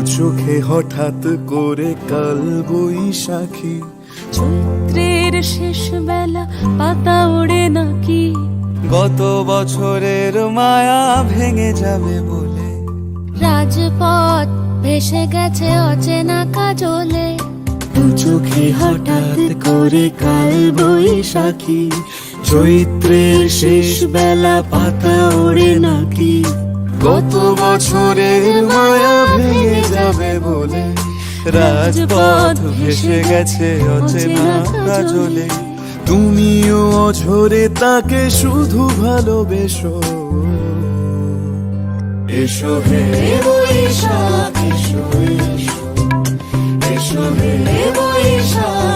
চোখে হঠাৎ করে কাল বৈশাখী, চৈত্রের শেষ বেলা পাতা ওড়ে নাকি, গত বছরের মায়া ভেঙে যাবে বলে, রাজপথ ভেসে গেছে অচেনা কাজলে। দু চোখে হঠাৎ করে কাল বৈশাখী, চৈত্রের শেষ বেলা পাতা ওড়ে নাকি, গত বছরের মায়া ভেঙে যাবে বলে, রাজপথ ভেসে গেছে অচেনা কাজলে। তুমিও অঝরে তাকে শুধু ভালোবেসো, এসো হে বৈশাখ, এসো এসো, এসো হে বৈশাখ।